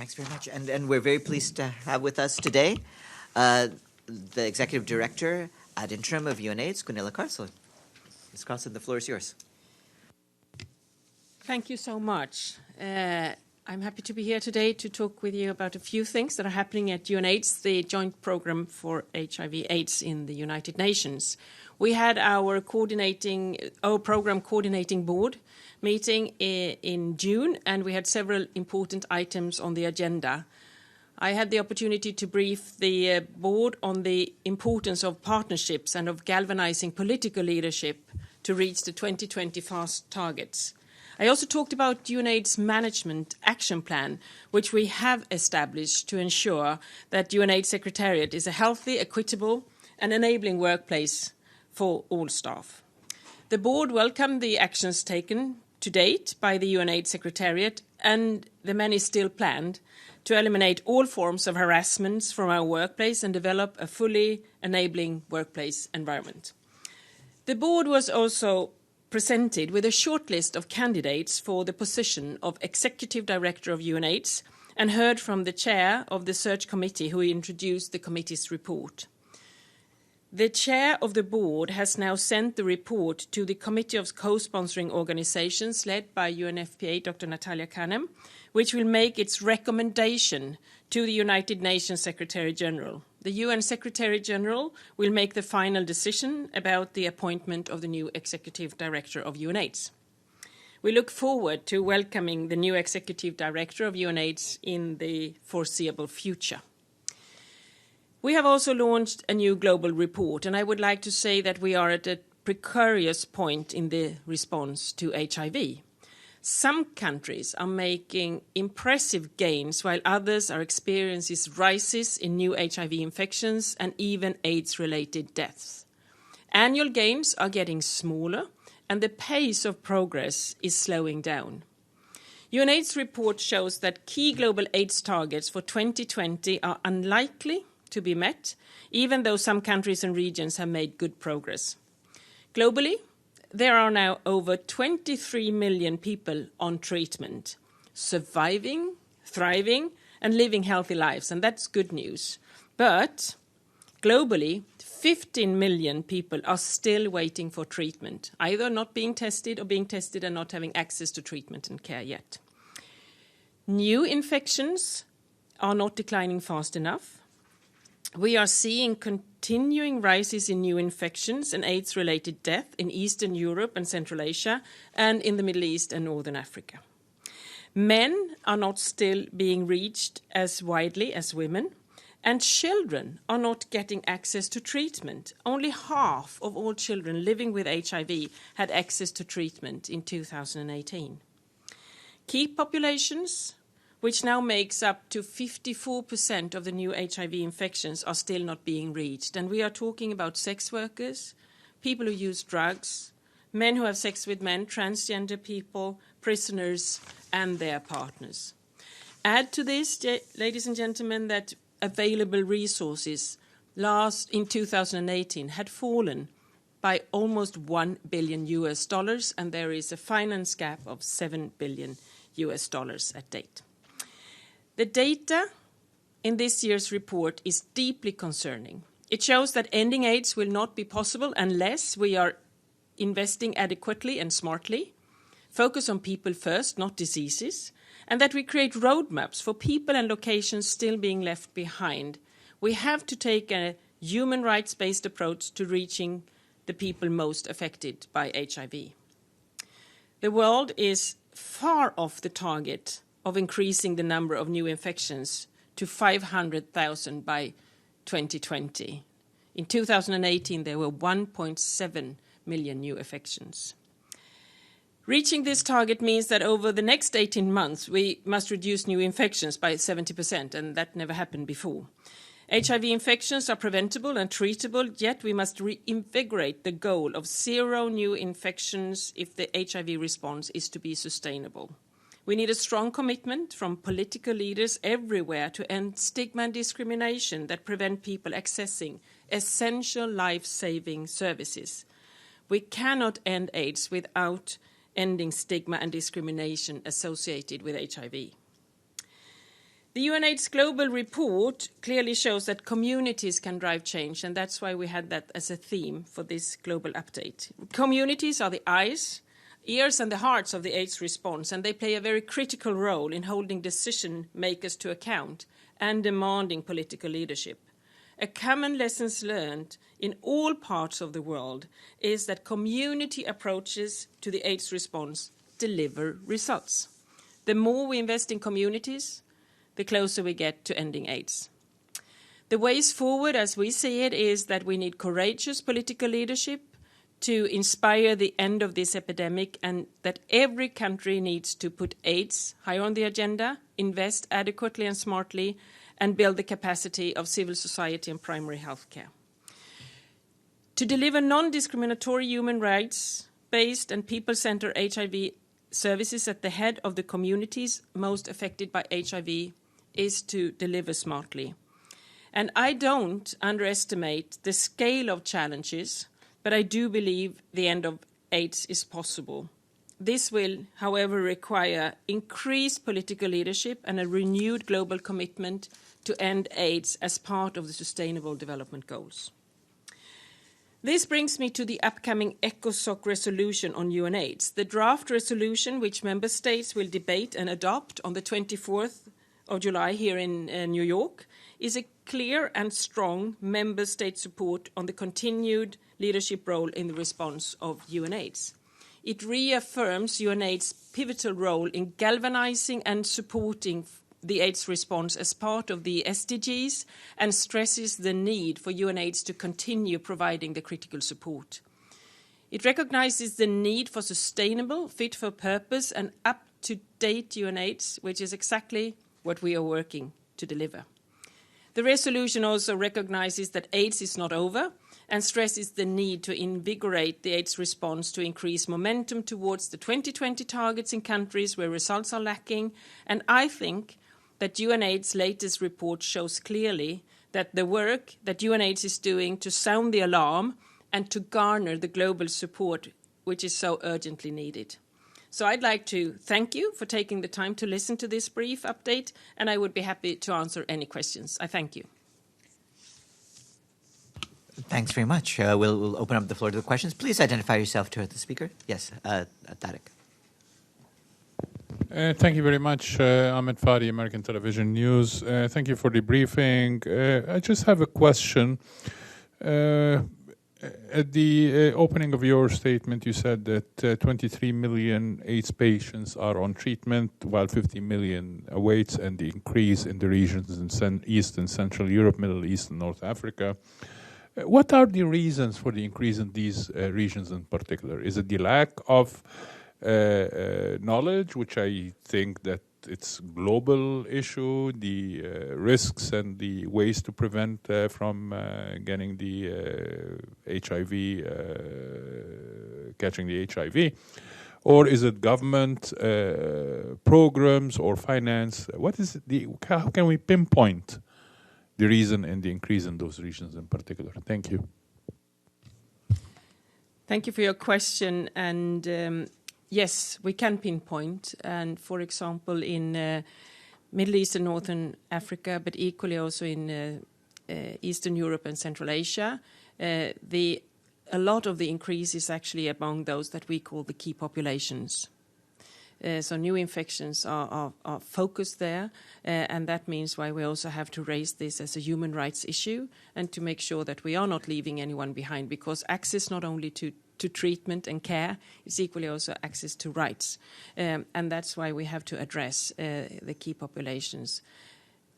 Thanks very much. And we're very pleased to have with us today the Executive Director ad interim of UNAIDS, Gunilla Carlsson. Ms. Carlsson, the floor is yours. Thank you so much. I'm happy to be here today to talk with you about a few things that are happening at UNAIDS, the joint program for HIV/AIDS in the United Nations. We had our program coordinating board meeting in June, and we had several important items on the agenda. I had the opportunity to brief the board on the importance of partnerships and of galvanizing political leadership to reach the 2020 FAST targets. I also talked about UNAIDS Management Action Plan, which we have established to ensure that UNAIDS Secretariat is a healthy, equitable and enabling workplace for all staff. The board welcomed the actions taken to date by the UNAIDS Secretariat and the many still planned to eliminate all forms of harassment from our workplace and develop a fully enabling workplace environment. The board was also presented with a short list of candidates for the position of Executive Director of UNAIDS and heard from the chair of the search committee who introduced the committee's report. The chair of the board has now sent the report to the Committee of Co-Sponsoring Organizations led by UNFPA Dr. Natalia Kanem, which will make its recommendation to the United Nations Secretary General. The UN Secretary General will make the final decision about the appointment of the new Executive Director of UNAIDS. We look forward to welcoming the new Executive Director of UNAIDS in the foreseeable future. We have also launched a new global report, and I would like to say that we are at a precarious point in the response to HIV. Some countries are making impressive gains, while others are experiencing rises in new HIV infections and even AIDS-related deaths. Annual gains are getting smaller, and the pace of progress is slowing down. UNAIDS report shows that key global AIDS targets for 2020 are unlikely to be met, even though some countries and regions have made good progress. Globally, there are now over 23 million people on treatment, surviving, thriving, and living healthy lives, and that's good news. But globally, 15 million people are still waiting for treatment, either not being tested or being tested and not having access to treatment and care yet. New infections are not declining fast enough. We are seeing continuing rises in new infections and AIDS-related death in Eastern Europe and Central Asia and in the Middle East and Northern Africa. Men are not still being reached as widely as women, and children are not getting access to treatment. Only half of all children living with HIV had access to treatment in 2018. Key populations, which now makes up to 54% of the new HIV infections, are still not being reached. And we are talking about sex workers, people who use drugs, men who have sex with men, transgender people, prisoners, and their partners. Add to this, ladies and gentlemen, that available resources in 2018 had fallen by almost $1 billion, and there is a finance gap of $7 billion at date. The data in this year's report is deeply concerning. It shows that ending AIDS will not be possible unless we are investing adequately and smartly, focus on people first, not diseases, and that we create roadmaps for people and locations still being left behind. We have to take a human rights-based approach to reaching the people most affected by HIV. The world is far off the target of increasing the number of new infections to 500,000 by 2020. In 2018, there were 1.7 million new infections. Reaching this target means that over the next 18 months, we must reduce new infections by 70%, and that never happened before. HIV infections are preventable and treatable, yet we must reinvigorate the goal of 0 new infections if the HIV response is to be sustainable. We need a strong commitment from political leaders everywhere to end stigma and discrimination that prevent people accessing essential life-saving services. We cannot end AIDS without ending stigma and discrimination associated with HIV. The UNAIDS Global Report clearly shows that communities can drive change, and that's why we had that as a theme for this global update. Communities are the eyes, ears and the hearts of the AIDS response, and they play a very critical role in holding decision makers to account and demanding political leadership. A common lessons learned in all parts of the world is that community approaches to the AIDS response deliver results. The more we invest in communities, the closer we get to ending AIDS. The ways forward, as we see it, is that we need courageous political leadership to inspire the end of this epidemic, and that every country needs to put AIDS higher on the agenda, invest adequately and smartly, and build the capacity of civil society and primary health care. To deliver non-discriminatory human rights-based and people-centered HIV services at the head of the communities most affected by HIV is to deliver smartly. And I don't underestimate the scale of challenges, but I do believe the end of AIDS is possible. This will, however, require increased political leadership and a renewed global commitment to end AIDS as part of the Sustainable Development Goals. This brings me to the upcoming ECOSOC resolution on UNAIDS. The draft resolution, which member states will debate and adopt on the 24th of July here in New York, is a clear and strong member state support on the continued leadership role in the response of UNAIDS. It reaffirms UNAIDS' pivotal role in galvanizing and supporting the AIDS response as part of the SDGs and stresses the need for UNAIDS to continue providing the critical support. It recognizes the need for sustainable, fit-for-purpose and up-to-date UNAIDS, which is exactly what we are working to deliver. The resolution also recognizes that AIDS is not over and stresses the need to invigorate the AIDS response to increase momentum towards the 2020 targets in countries where results are lacking. And I think that UNAIDS' latest report shows clearly that the work that UNAIDS is doing to sound the alarm and to garner the global support which is so urgently needed. So I'd like to thank you for taking the time to listen to this brief update, and I would be happy to answer any questions. I thank you. Thanks very much. We'll open up the floor to the questions. Please identify yourself to the speaker. Yes, Tarek. Thank you very much, Ahmed Fadi, American Television News. Thank you for the briefing. I just have a question. At the opening of your statement, you said that 23 million AIDS patients are on treatment, while 50 million awaits, and the increase in the regions in East and Central Europe, Middle East, and North Africa. What are the reasons for the increase in these regions in particular? Is it the lack of knowledge, which I think that it's global issue, the risks and the ways to prevent from getting the HIV, catching the HIV? Or is it government programs or finance? What is how can we pinpoint the reason and the increase in those regions in particular? Thank you. Thank you for your question. And yes, we can pinpoint. And for example, in Middle East and Northern Africa, but equally also in Eastern Europe and Central Asia, a lot of the increase is actually among those that we call the key populations. So new infections are focused there, and that means why we also have to raise this as a human rights issue and to make sure that we are not leaving anyone behind, because access not only to treatment and care, it's equally also access to rights. And that's why we have to address the key populations.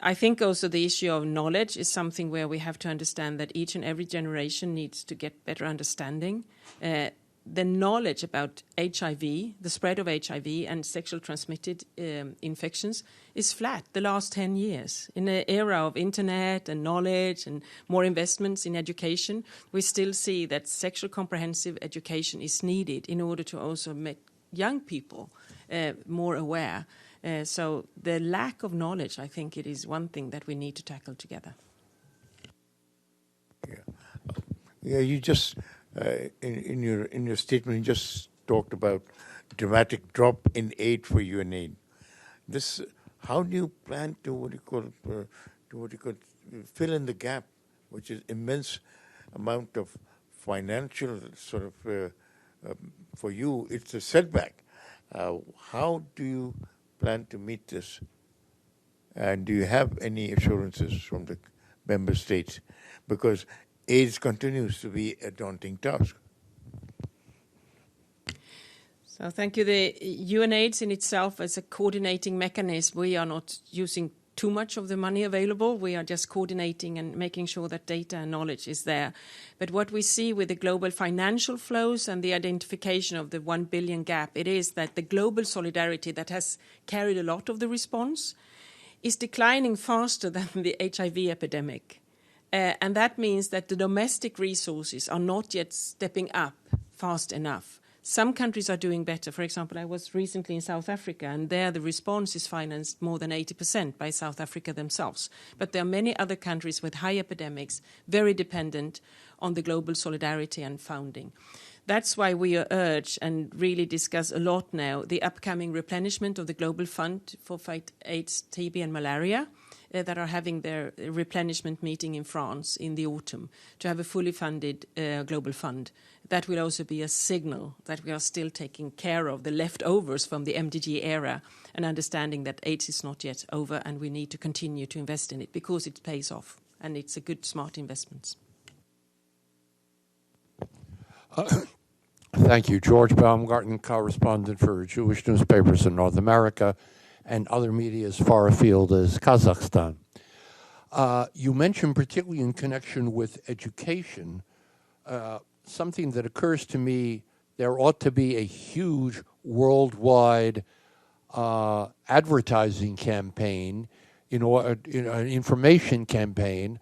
I think also the issue of knowledge is something where we have to understand that each and every generation needs to get better understanding. The knowledge about HIV, the spread of HIV and sexual transmitted infections is flat the last 10 years. In an era of internet and knowledge and more investments in education, we still see that sexual comprehensive education is needed in order to also make young people more aware. So the lack of knowledge, I think it is one thing that we need to tackle together. Yeah, you just... in your statement, you just talked about dramatic drop in aid for UNAID. how do you plan to fill in the gap, which is immense amount of financial sort of for you? It's a setback. How do you plan to meet this? And do you have any assurances from the member states? Because AIDS continues to be a daunting task. So thank you. The UNAIDS in itself as a coordinating mechanism, we are not using too much of the money available. We are just coordinating and making sure that data and knowledge is there. But what we see with the global financial flows and the identification of the 1 billion gap, it is that the global solidarity that has carried a lot of the response is declining faster than the HIV epidemic. And that means that the domestic resources are not yet stepping up fast enough. Some countries are doing better. For example, I was recently in South Africa, and there the response is financed more than 80% by South Africa themselves. But there are many other countries with high epidemics, very dependent on the global solidarity and funding. That's why we urge and really discuss a lot now the upcoming replenishment of the Global Fund for Fight AIDS, TB and Malaria that are having their replenishment meeting in France in the autumn to have a fully funded global fund. That will also be a signal that we are still taking care of the leftovers from the MDG era and understanding that AIDS is not yet over and we need to continue to invest in it because it pays off and it's a good, smart investment. Thank you. George Baumgarten, correspondent for Jewish newspapers in North America and other media as far afield as Kazakhstan. You mentioned, particularly in connection with education, something that occurs to me, there ought to be a huge worldwide advertising campaign, an information campaign,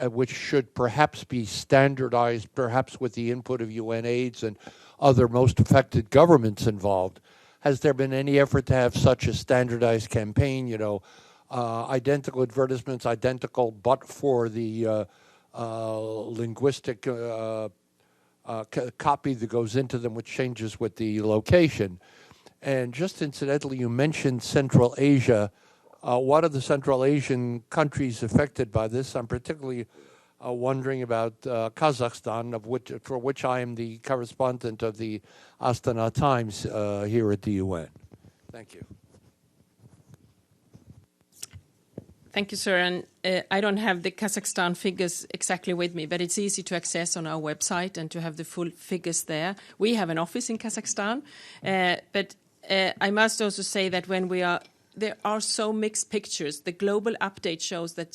which should perhaps be standardized, perhaps with the input of UNAIDS and other most affected governments involved. Has there been any effort to have such a standardized campaign, identical advertisements, identical but for the linguistic copy that goes into them, which changes with the location? And just incidentally, you mentioned Central Asia. What are the Central Asian countries affected by this? I'm particularly wondering about Kazakhstan, for which I am the correspondent of the Astana Times here at the UN. Thank you. Thank you, sir. And I don't have the Kazakhstan figures exactly with me, but it's easy to access on our website and to have the full figures there. We have an office in Kazakhstan, but I must also say that there are so mixed pictures. The global update shows that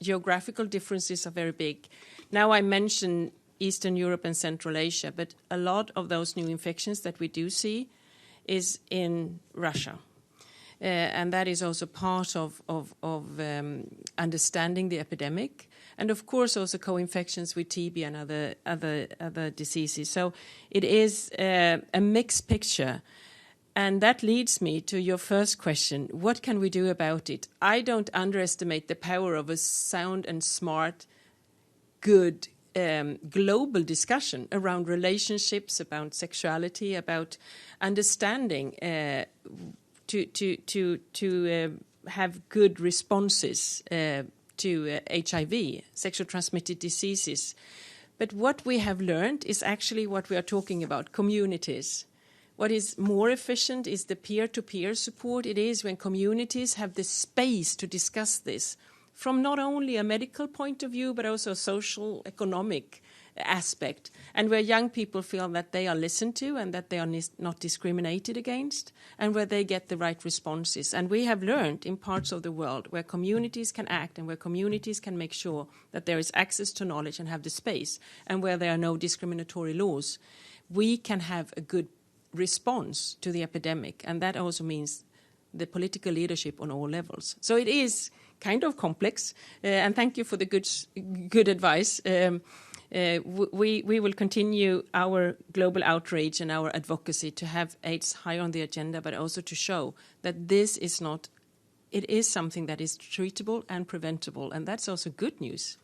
geographical differences are very big. Now I mentioned Eastern Europe and Central Asia, but a lot of those new infections that we do see is in Russia. And that is also part of understanding the epidemic. And of course also co-infections with TB and other diseases. So it is a mixed picture. And that leads me to your first question. What can we do about it? I don't underestimate the power of a sound and smart, good global discussion around relationships, about sexuality, about understanding to have good responses to HIV, sexual transmitted diseases. But what we have learned is actually what we are talking about, communities. What is more efficient is the peer-to-peer support. It is when communities have the space to discuss this from not only a medical point of view, but also a social, economic aspect, and where young people feel that they are listened to and that they are not discriminated against, and where they get the right responses. And we have learned in parts of the world where communities can act and where communities can make sure that there is access to knowledge and have the space, and where there are no discriminatory laws, we can have a good response to the epidemic. And that also means the political leadership on all levels. So it is kind of complex, and thank you for the good advice. We will continue our global outreach and our advocacy to have AIDS high on the agenda, but also to show that this is not, it is something that is treatable and preventable, and that's also good news.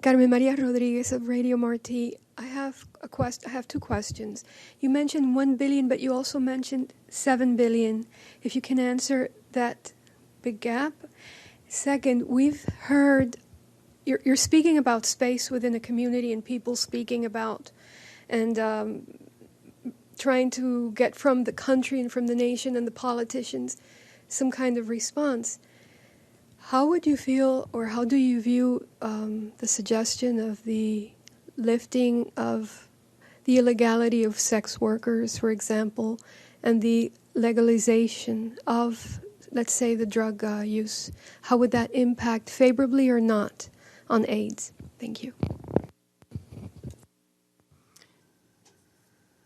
Carmen Maria Rodriguez of Radio Marti. I have two questions. You mentioned 1 billion, but you also mentioned 7 billion. If you can answer that big gap. Second, we've heard you're speaking about space within a community and people speaking about and trying to get from the country and from the nation and the politicians some kind of response. How would you feel, or how do you view the suggestion of the lifting of the illegality of sex workers, for example, and the legalization of, let's say, the drug use? How would that impact favorably or not on AIDS? Thank you.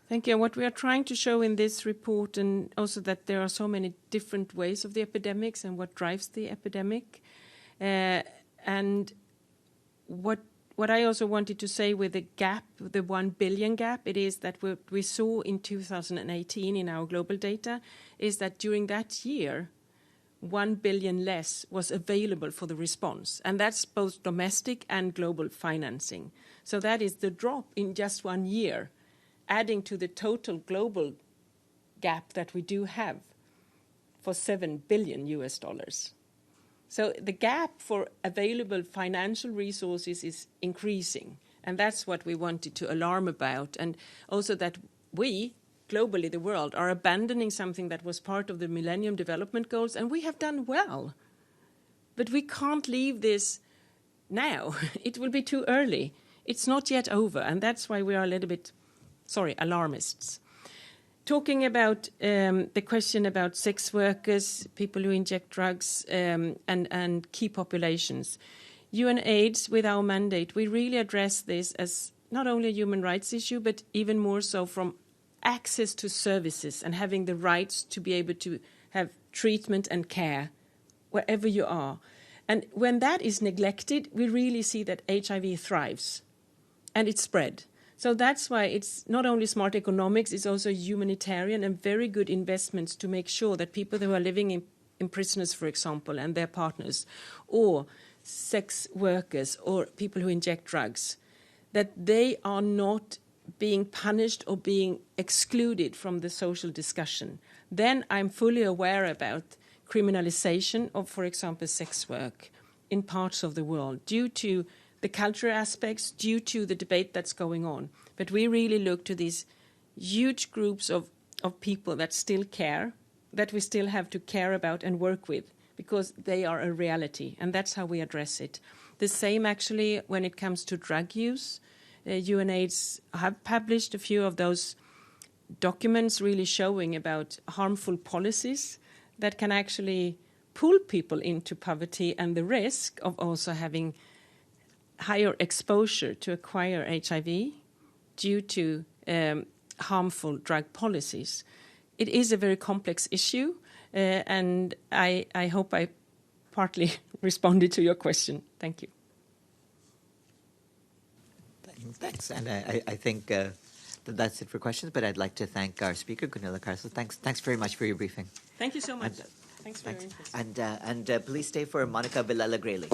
Thank you. What we are trying to show in this report, and also that there are so many different ways of the epidemics and what drives the epidemic. And what I also wanted to say with the gap, the 1 billion gap, it is that what we saw in 2018 in our global data is that during that year, 1 billion less was available for the response. And that's both domestic and global financing. So that is the drop in just 1 year, adding to the total global gap that we do have for $7 billion. So the gap for available financial resources is increasing, and that's what we wanted to alarm about. And also that we, globally, the world, are abandoning something that was part of the Millennium Development Goals, and we have done well. But we can't leave this now. It will be too early. It's not yet over, and that's why we are a little bit alarmists. Talking about the question about sex workers, people who inject drugs, and key populations. UNAIDS, with our mandate, we really address this as not only a human rights issue, but even more so from access to services and having the rights to be able to have treatment and care wherever you are. And when that is neglected, we really see that HIV thrives and it's spread. So that's why it's not only smart economics, it's also humanitarian and very good investments to make sure that people who are living in prisoners, for example, and their partners, or sex workers or people who inject drugs, that they are not being punished or being excluded from the social discussion. Then I'm fully aware about criminalization of, for example, sex work in parts of the world due to the cultural aspects, due to the debate that's going on. But we really look to these huge groups of people that still care, that we still have to care about and work with, because they are a reality, and that's how we address it. The same, actually, when it comes to drug use. UNAIDS have published a few of those documents really showing about harmful policies that can actually pull people into poverty and the risk of also having higher exposure to acquire HIV due to harmful drug policies. It is a very complex issue, and I hope I partly responded to your question. Thank you. Thanks, and I think that's it for questions, but I'd like to thank our speaker, Gunilla Carlsson. Thanks very much for your briefing. Thank you so much. Thanks for your interest. And please stay for Monica Villela-Grayling.